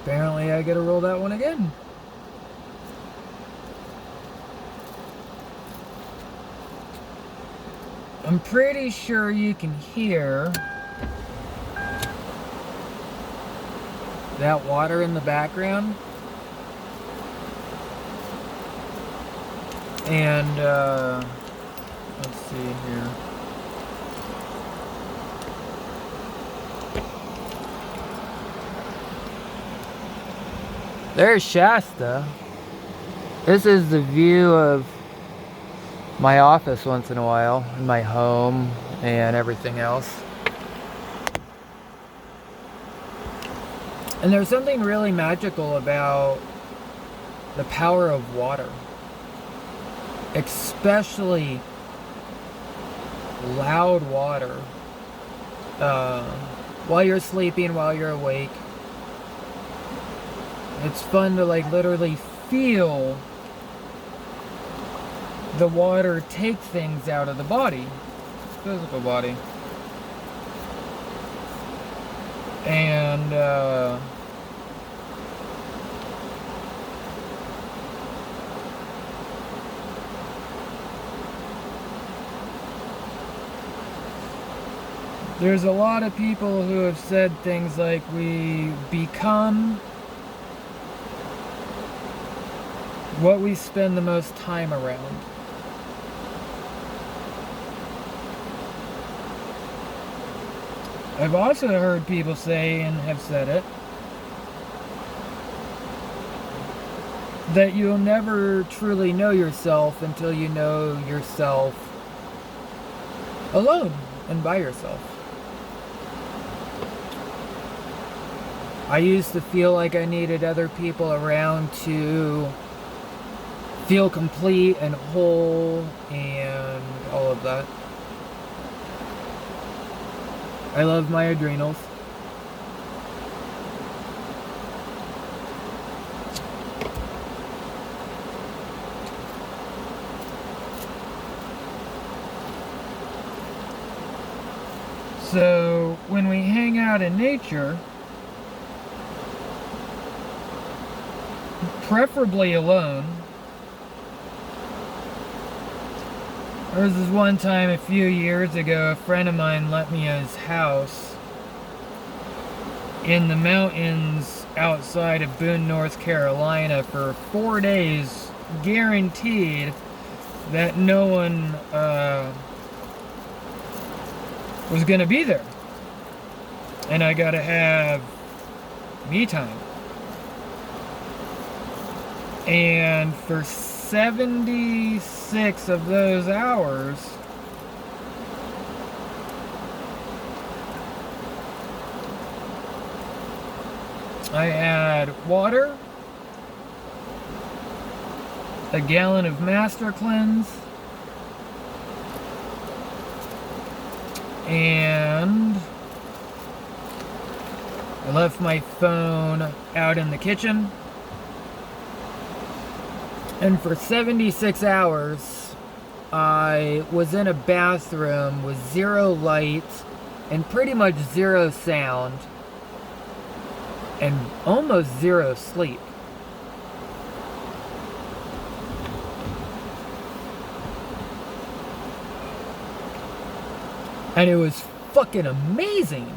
Apparently I gotta roll that one again. I'm pretty sure you can hear that water in the background. And, let's see here. There's Shasta. This is the view of my office once in a while, and my home, and everything else. And there's something really magical about the power of water. Especially loud water. While you're sleeping, while you're awake. It's fun to like literally feel the water take things out of the body, physical body. And there's a lot of people who have said things like we become what we spend the most time around. I've also heard people say, and have said it, that you'll never truly know yourself until you know yourself alone and by yourself. I used to feel like I needed other people around to feel complete and whole and all of that. I love my adrenals. So when we hang out in nature, preferably alone. There was this one time a few years ago, a friend of mine let me at his house in the mountains outside of Boone, North Carolina for 4 days, guaranteed that no one was gonna be there. And I gotta have me time. And for 76 of those hours, I had water, a gallon of Master Cleanse, and I left my phone out in the kitchen. And for 76 hours, I was in a bathroom with zero light and pretty much zero sound and almost zero sleep. And it was fucking amazing.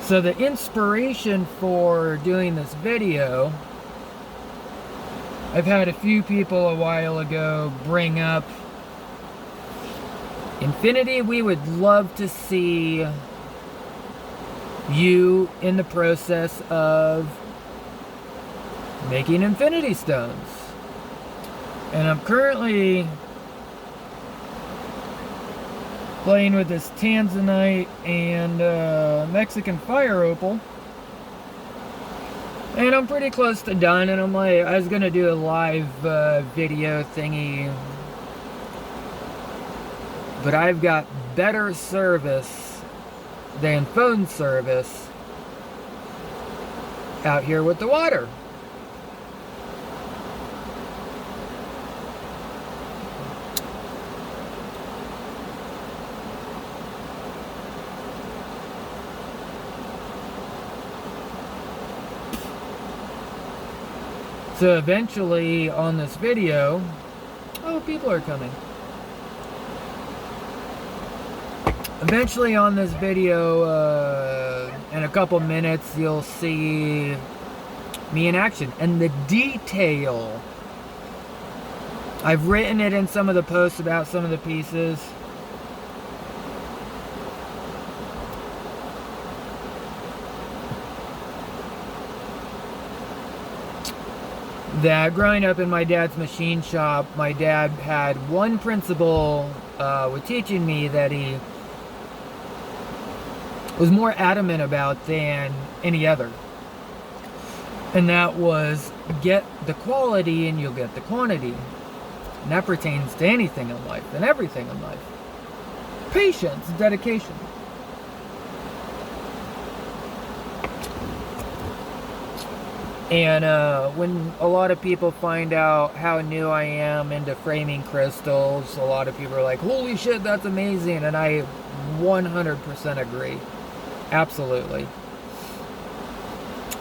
So the inspiration for doing this video, I've had a few people a while ago bring up Infinity. We would love to see you in the process of making Infinity Stones. And I'm currently playing with this Tanzanite and Mexican Fire Opal. And I'm pretty close to done, and I'm like, I was gonna do a live video thingy, but I've got better service than phone service out here with the water. So eventually on this video, oh, people are coming. Eventually on this video, in a couple minutes, you'll see me in action. And the detail, I've written it in some of the posts about some of the pieces. That growing up in my dad's machine shop, my dad had one principle with teaching me that he was more adamant about than any other. And that was, get the quality and you'll get the quantity. And that pertains to anything in life and everything in life. Patience, dedication. And when a lot of people find out how new I am into framing crystals, a lot of people are like, holy shit, that's amazing. And I 100% agree. Absolutely.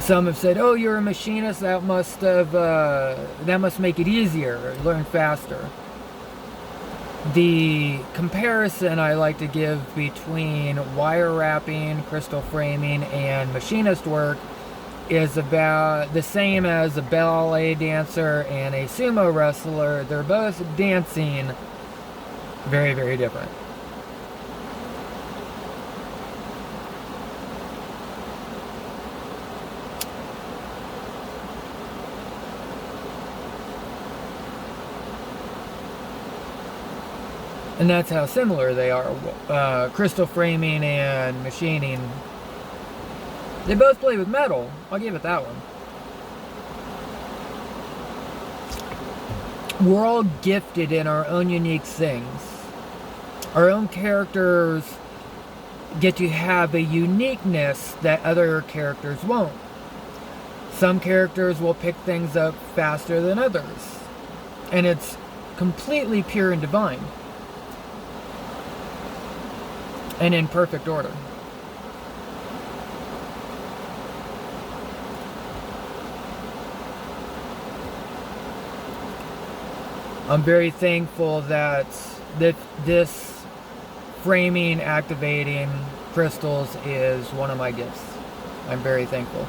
Some have said, oh, you're a machinist, that must make it easier, learn faster. The comparison I like to give between wire wrapping, crystal framing, and machinist work is about the same as a ballet dancer and a sumo wrestler. They're both dancing very, very different. And that's how similar they are. Crystal framing and machining. They both play with metal. I'll give it that one. We're all gifted in our own unique things. Our own characters get to have a uniqueness that other characters won't. Some characters will pick things up faster than others. And it's completely pure and divine. And in perfect order. I'm very thankful that this framing, activating crystals is one of my gifts. I'm very thankful.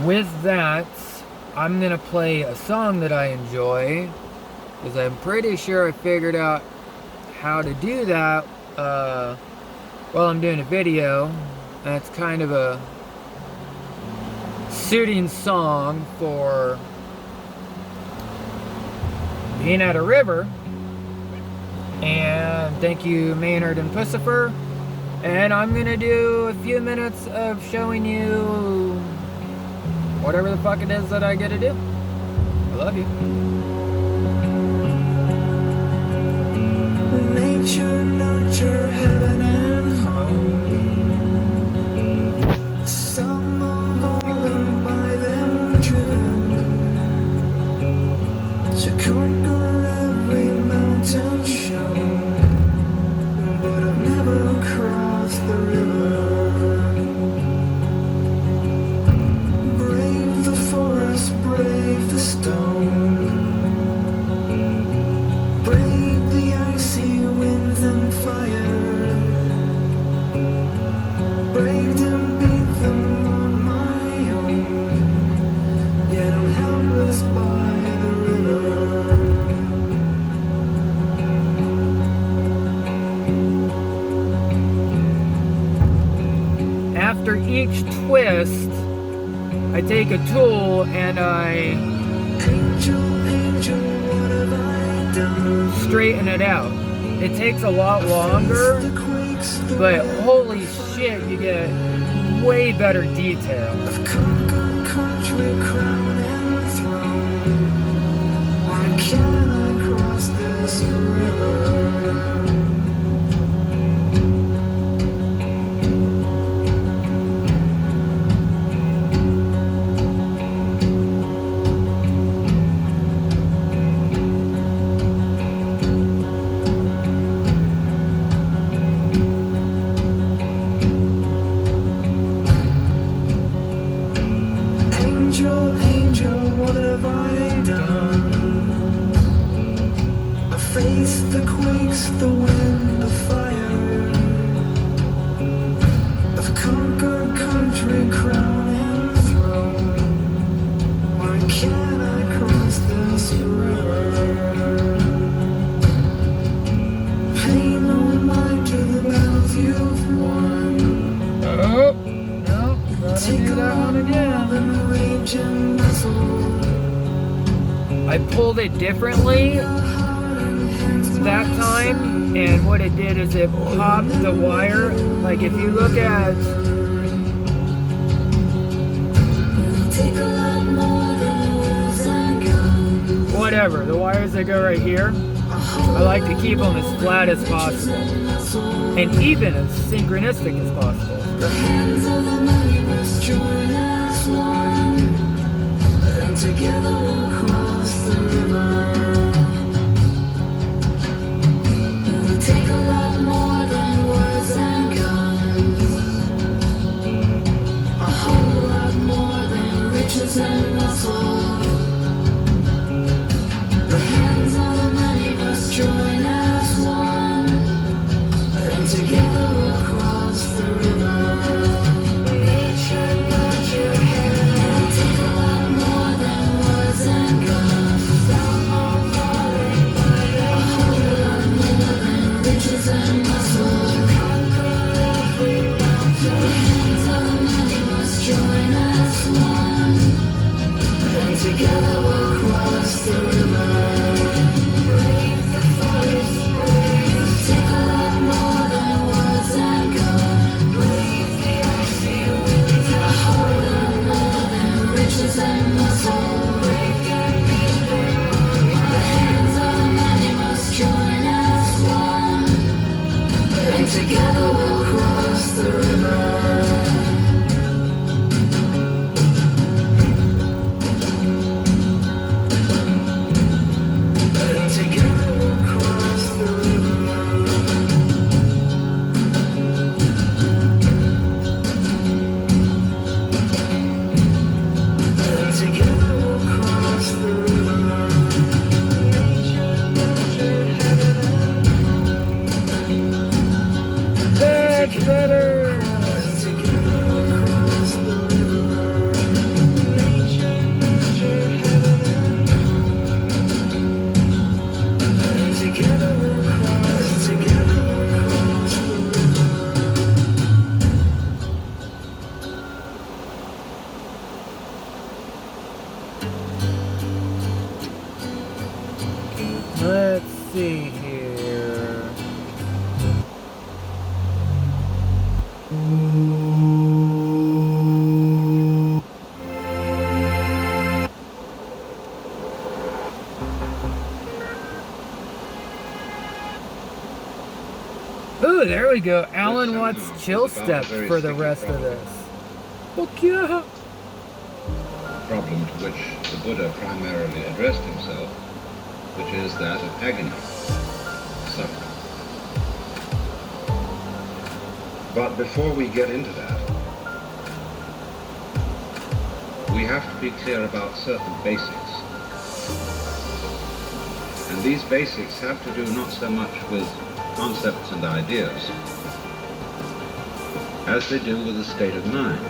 With that, I'm going to play a song that I enjoy, because I'm pretty sure I figured out how to do that while I'm doing a video. That's kind of a suiting song for being at a river. And thank you, Maynard and Pussifer. And I'm gonna do a few minutes of showing you whatever the fuck it is that I get to do. I love you. Nature, nurture, heaven and home. Some of all them by them driven to conquer every mountain shown, but I've never crossed the river. Brave the forest, brave the stone, brave the icy winds and fire, braved and beat them on my own, yet I'm helpless by the river. After each twist, I take a tool and I straighten it out. It takes a lot longer, but holy shit, you get way better detail. Why can't I cross this river? Angel, angel. earthquakes, the wind, the fire. I've conquered country, crown and throne. Why can't I cross this river? Pay no mind to the battles you've won. Oh, no, gotta Take do that one again. than rage and muscle. I pulled it differently that time, and what it did is it popped the wire. Like if you look at whatever, the wires that go right here, I like to keep them as flat as possible and even as synchronistic as possible. The hands of the money must join as one, and together we'll cross the river. It'll take a lot more than words and guns, a whole lot more than riches and muscle. The hands of the money must join as one, and together we'll cross the river. Together we'll cross the river. Brave the forest, brave. Take a lot more than words and guns. Brave the icy winds. A whole lot more than riches and muscle. Brave can be brave. The hands of the many must join as one, and together we'll cross the river. That's better! Let's see here. Ooh, there we go. Alan Watts chill step for the rest of this. Fuck yeah! Problem to which the Buddha primarily addressed himself, which is that of agony, suffering. But before we get into that, we have to be clear about certain basics. And these basics have to do not so much with concepts and ideas as they do with a state of mind.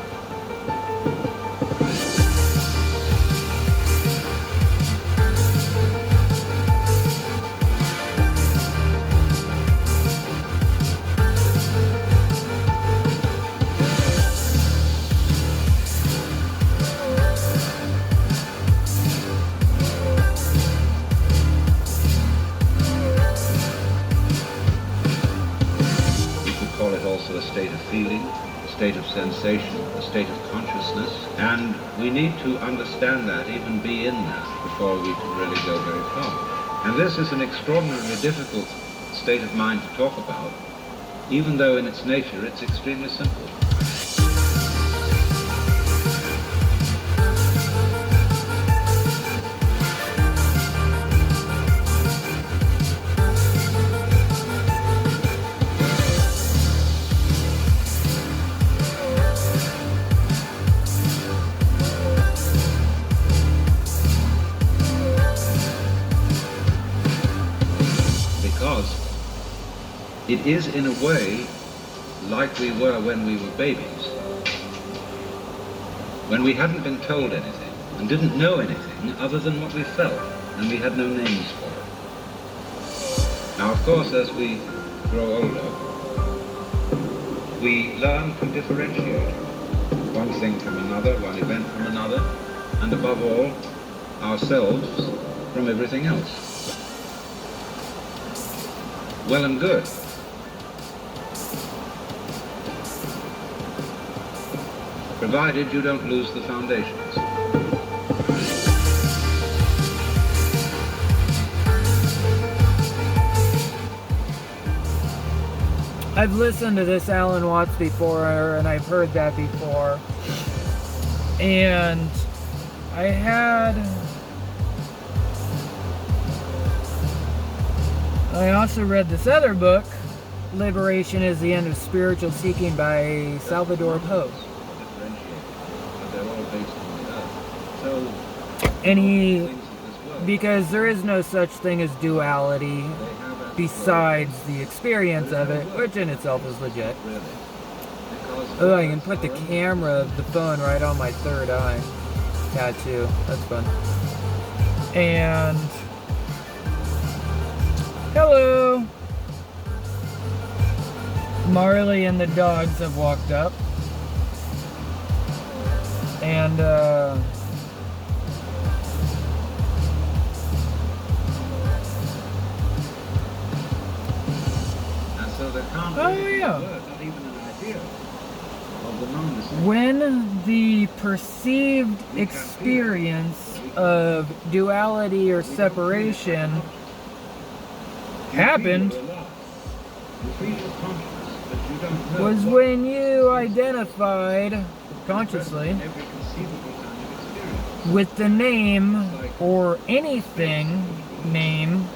Also a state of feeling, a state of sensation, a state of consciousness, and we need to understand that, even be in that, before we can really go very far. And this is an extraordinarily difficult state of mind to talk about, even though in its nature it's extremely simple. Because It is, in a way, like we were when we were babies, when we hadn't been told anything and didn't know anything other than what we felt, and we had no names for it. Now, of course, as we grow older, we learn to differentiate one thing from another, one event from another, and above all, ourselves from everything else. Well and good. Provided you don't lose the foundations. I've listened to this Alan Watts before, and I've heard that before. And I also read this other book, Liberation is the End of Spiritual Seeking by Salvador Poe. And because there is no such thing as duality besides the experience of it, which in itself is legit. Oh, I can put the camera of the phone right on my third eye tattoo. That's fun. And hello! Marley and the dogs have walked up. And so there can't oh, really be yeah. a word, not even an idea of the non-distinct. when the perceived experience of duality or separation happened was when you identified consciously with the name or anything, name,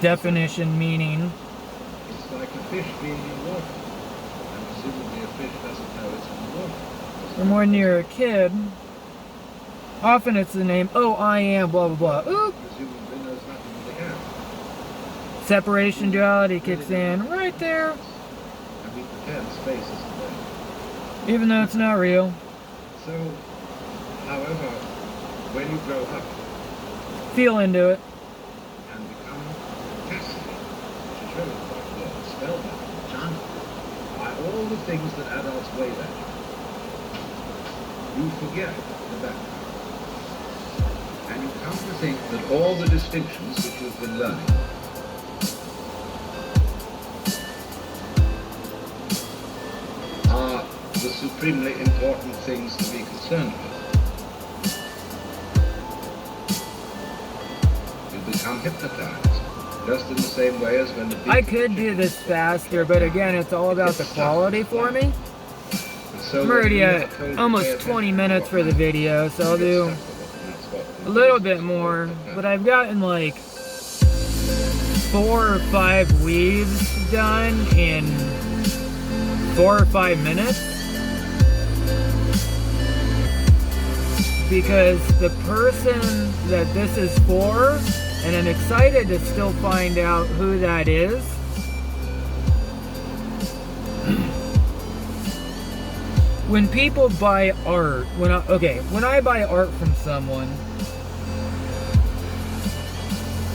definition, meaning. It's like a fish being in water, and presumably a fish doesn't know it's in water. From when you're a kid, often it's the name, oh, I am, blah, blah, blah. Oop. Presumably knows nothing of the air. Separation duality kicks in right there, And we pretend space isn't there. even though it's not real. So, however, when you grow up Feel into it. and become fascinated, which is really quite good, spellbound, enchanted by all the things that adults wave at you, you forget the background. And you come to think that all the distinctions which you've been learning are the supremely important things to be concerned with. You become hypnotized, just in the same way as when the beat I of the could do chicken this faster, but again, it's all about the quality for me. And so I'm when already you are at told to pay almost attention 20 to minutes what for the matters, video, so I'll you get do stuck with it, and that's what a little bit more, but I've gotten like 4 or 5 weaves done in 4 or 5 minutes, because the person that this is for, and I'm excited to still find out who that is. When people buy art, when I buy art from someone,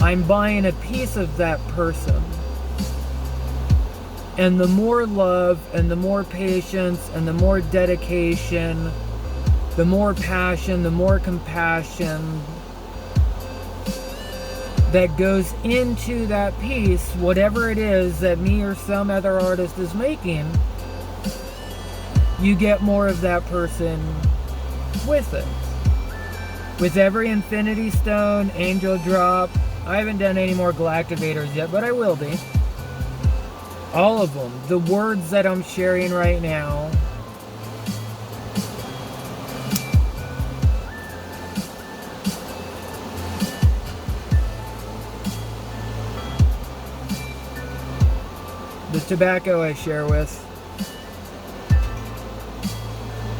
I'm buying a piece of that person. And the more love and the more patience and the more dedication, the more passion, the more compassion that goes into that piece, whatever it is that me or some other artist is making, you get more of that person with it. With every Infinity Stone, Angel Drop, I haven't done any more Galactivators yet, but I will be. All of them. The words that I'm sharing right now. The tobacco I share with.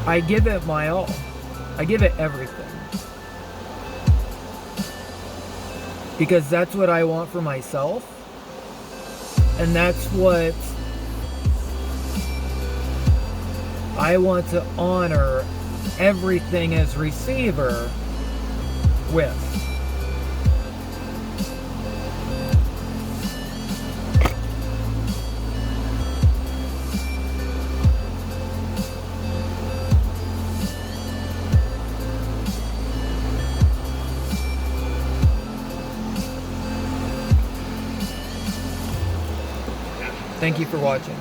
I give it my all. I give it everything. Because that's what I want for myself. And that's what I want to honor everything as receiver with. Thank you for watching.